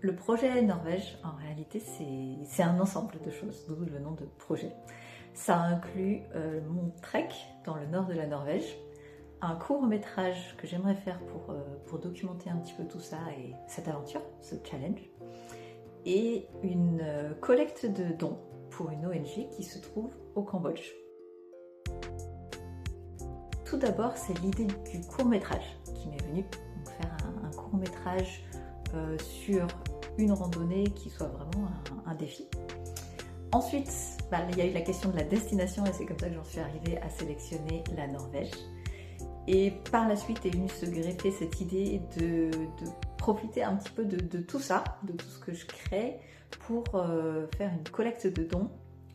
Le projet Norvège, en réalité, c'est un ensemble de choses, d'où le nom de projet. Ça inclut mon trek dans le nord de la Norvège, un court-métrage que j'aimerais faire pour documenter un petit peu tout ça et cette aventure, ce challenge, et une collecte de dons pour une ONG qui se trouve au Cambodge. Tout d'abord, c'est l'idée du court-métrage qui m'est venue, donc faire un court-métrage sur une randonnée qui soit vraiment un défi. Ensuite, il y a eu la question de la destination et c'est comme ça que j'en suis arrivée à sélectionner la Norvège. Et par la suite est venue se greffer cette idée de profiter un petit peu de tout ça, de tout ce que je crée, pour faire une collecte de dons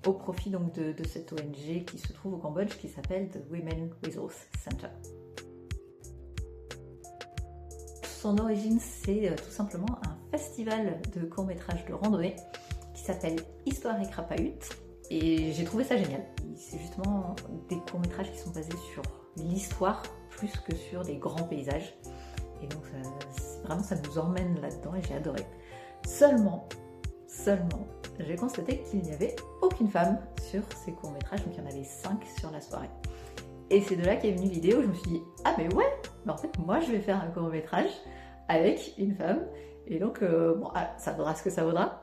au profit donc de cette ONG qui se trouve au Cambodge, qui s'appelle The Women Resource Center. Son origine, c'est tout simplement un festival de courts-métrages de randonnée qui s'appelle Histoire et Krapahut, et j'ai trouvé ça génial. C'est justement des courts-métrages qui sont basés sur l'histoire plus que sur des grands paysages, et donc vraiment ça nous emmène là-dedans et j'ai adoré. Seulement, j'ai constaté qu'il n'y avait aucune femme sur ces courts-métrages, donc il y en avait 5 sur la soirée. Et c'est de là qu'est venue l'idée où je me suis dit « Ah mais ouais, en fait moi je vais faire un court-métrage avec une femme ». Et donc, ça vaudra ce que ça vaudra,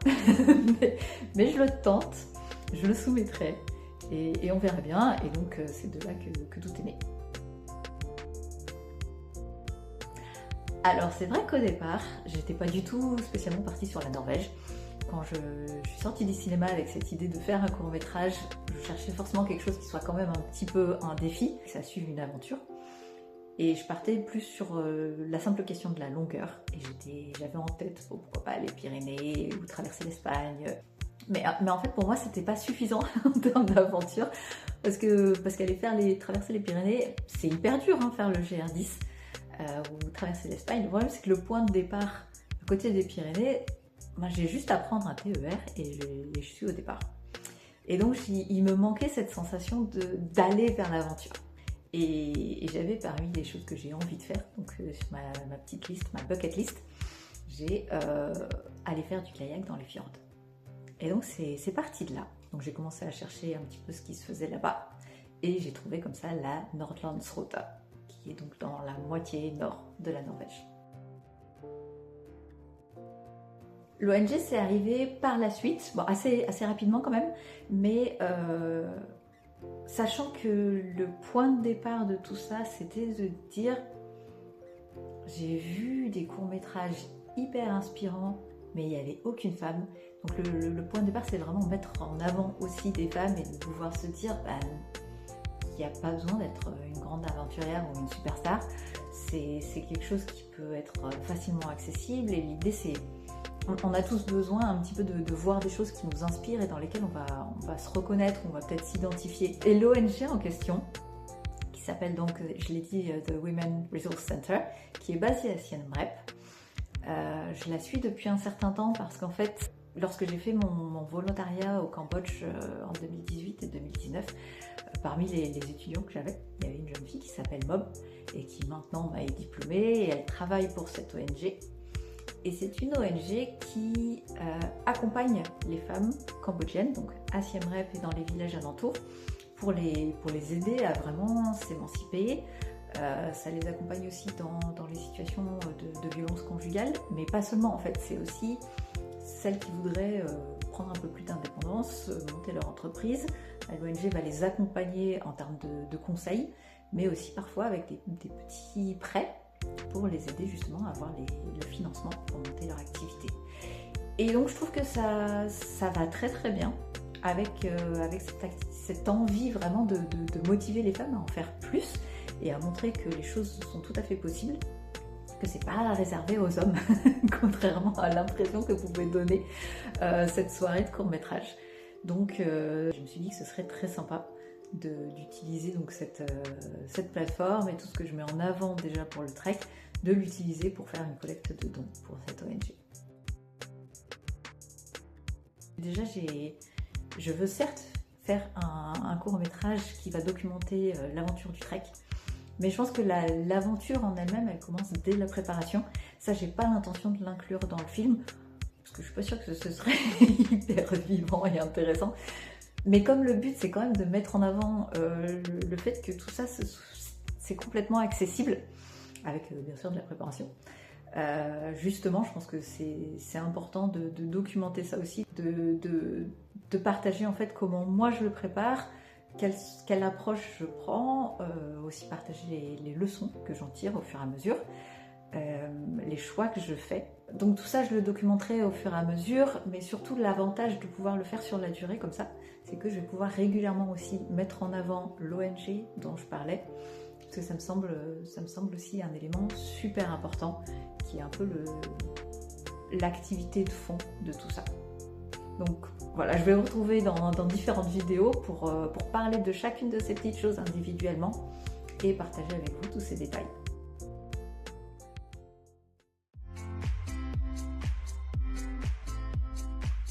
mais je le tente, je le soumettrai et on verra bien. Et donc c'est de là que tout est né. Alors c'est vrai qu'au départ, j'étais pas du tout spécialement partie sur la Norvège. Quand je suis sortie du cinéma avec cette idée de faire un court-métrage, je cherchais forcément quelque chose qui soit quand même un petit peu un défi, que ça suive une aventure. Et je partais plus sur la simple question de la longueur. Et j'avais en tête, pourquoi pas les Pyrénées ou traverser l'Espagne. Mais en fait, pour moi, c'était pas suffisant en termes d'aventure. Parce qu'aller traverser les Pyrénées, c'est hyper dur, faire le GR10 ou traverser l'Espagne. Le problème, c'est que le point de départ à côté des Pyrénées, j'ai juste à prendre un TER et je suis au départ. Et donc, il me manquait cette sensation d'aller vers l'aventure. Et j'avais parmi les choses que j'ai envie de faire, donc sur ma petite liste, ma bucket list, j'ai aller faire du kayak dans les fjords. Et donc c'est parti de là. Donc j'ai commencé à chercher un petit peu ce qui se faisait là-bas et j'ai trouvé comme ça la Nordlandsroute, qui est donc dans la moitié nord de la Norvège. L'ONG s'est arrivée par la suite, assez rapidement quand même, mais sachant que le point de départ de tout ça, c'était de dire j'ai vu des courts-métrages hyper inspirants, mais il n'y avait aucune femme. Donc le point de départ, c'est vraiment mettre en avant aussi des femmes et de pouvoir se dire il n'y a pas besoin d'être une grande aventurière ou une superstar. C'est quelque chose qui peut être facilement accessible et l'idée c'est on a tous besoin un petit peu de voir des choses qui nous inspirent et dans lesquelles on va se reconnaître, on va peut-être s'identifier. Et l'ONG en question, qui s'appelle donc, je l'ai dit, The Women Resource Center, qui est basée à Siem Reap, je la suis depuis un certain temps parce qu'en fait, lorsque j'ai fait mon volontariat au Cambodge en 2018 et 2019, parmi les étudiants que j'avais, il y avait une jeune fille qui s'appelle Mob et qui maintenant est diplômée et elle travaille pour cette ONG. Et c'est une ONG qui accompagne les femmes cambodgiennes, donc à Siem Reap et dans les villages alentours, pour les aider à vraiment s'émanciper. Ça les accompagne aussi dans les situations de violence conjugale, mais pas seulement en fait, c'est aussi celles qui voudraient prendre un peu plus d'indépendance, monter leur entreprise. L'ONG va les accompagner en termes de conseils, mais aussi parfois avec des petits prêts pour les aider justement à avoir le financement pour monter leur activité. Et donc je trouve que ça va très très bien avec cette envie vraiment de motiver les femmes à en faire plus et à montrer que les choses sont tout à fait possibles, que c'est pas réservé aux hommes, contrairement à l'impression que pouvait donner cette soirée de court-métrage. Donc je me suis dit que ce serait très sympa d'utiliser donc cette plateforme et tout ce que je mets en avant déjà pour le trek, de l'utiliser pour faire une collecte de dons pour cette ONG. Déjà je veux certes faire un court-métrage qui va documenter l'aventure du trek, mais je pense que l'aventure en elle-même, elle commence dès la préparation. Ça, j'ai pas l'intention de l'inclure dans le film, parce que je suis pas sûre que ce serait hyper vivant et intéressant. Mais comme le but c'est quand même de mettre en avant le fait que tout ça c'est complètement accessible, avec bien sûr de la préparation. Justement, je pense que c'est important de documenter ça aussi, de partager en fait comment moi je le prépare, quelle approche je prends, aussi partager les leçons que j'en tire au fur et à mesure, les choix que je fais. Donc tout ça je le documenterai au fur et à mesure, mais surtout l'avantage de pouvoir le faire sur la durée comme ça, c'est que je vais pouvoir régulièrement aussi mettre en avant l'ONG dont je parlais, parce que ça me semble aussi un élément super important, qui est un peu l'activité de fond de tout ça. Donc voilà, je vais vous retrouver dans différentes vidéos pour parler de chacune de ces petites choses individuellement et partager avec vous tous ces détails.